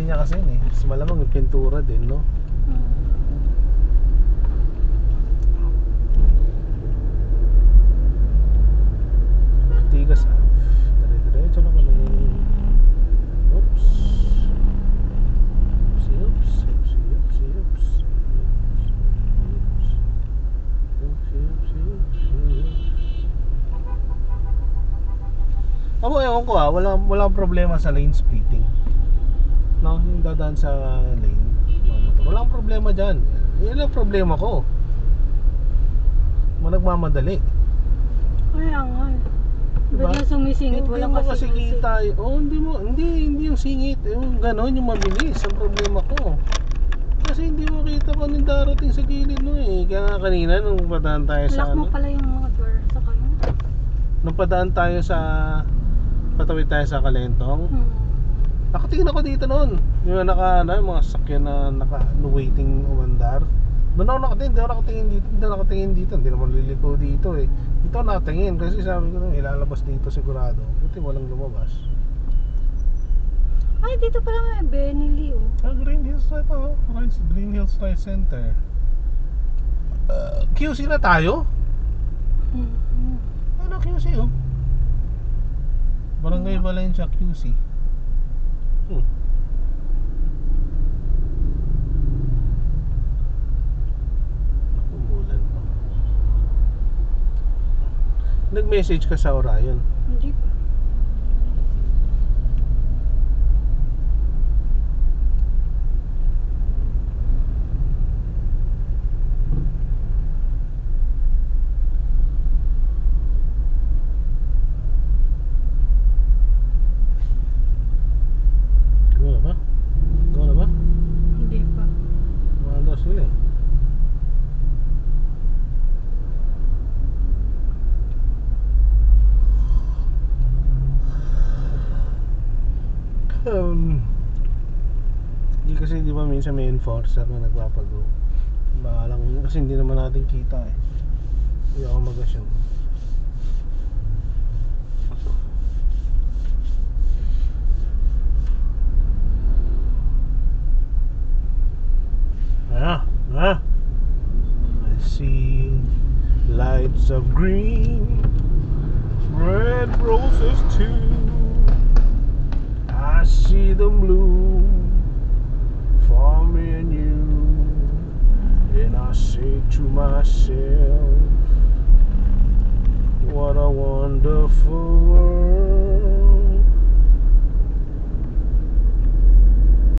niya kasi yun eh. Mas malamang yung pintura din, no? Tigas ah. Dire-diretso lang kami. Oops. Oops. Amo, ewan ko ah, walang problema sa lane splitting. No, yung dadaan sa lane ng motor. Walang problema dyan. Yan ang problema ko. Nagmamadali. Kaya nga. Diba? Bigla sumisingit, walang Hindi mo kasi kasi. kita. Oh, hindi yung singit. Yung ganon, yung mabilis. Ang problema ko. Kasi hindi mo kita kung anong darating sa gilid mo eh. Kaya nga kanina nung padaan tayo sa Lock mo pala yung mga door sa kayo. Nung padaan tayo sa patawid tayo sa Kalentong. Nakatingin ako dito noon. Yung mga sakyan na waiting umandar. Doon ako nakatingin, hindi ako nakatingin dito. Hindi naman liliko dito eh. Dito ako nakatingin kasi sabi ko ilalabas dito sigurado. Buti walang lumabas. Ay, dito pala may Benelli oh. Green Hills na ito. Green Hills Rice Center. QC na tayo? Ano QC oh? Barangay Valencia QC. Umulan pa. Nag-message ka sa Orion? Hindi pa. Go na ba? Hindi pa. Mga dos sila eh. Hindi kasi di ba minsan may enforcer na nagpapago. Baka lang kasi hindi naman natin kita eh. Hindi ako mag-assume. I see lights of green, red roses too. I see them blue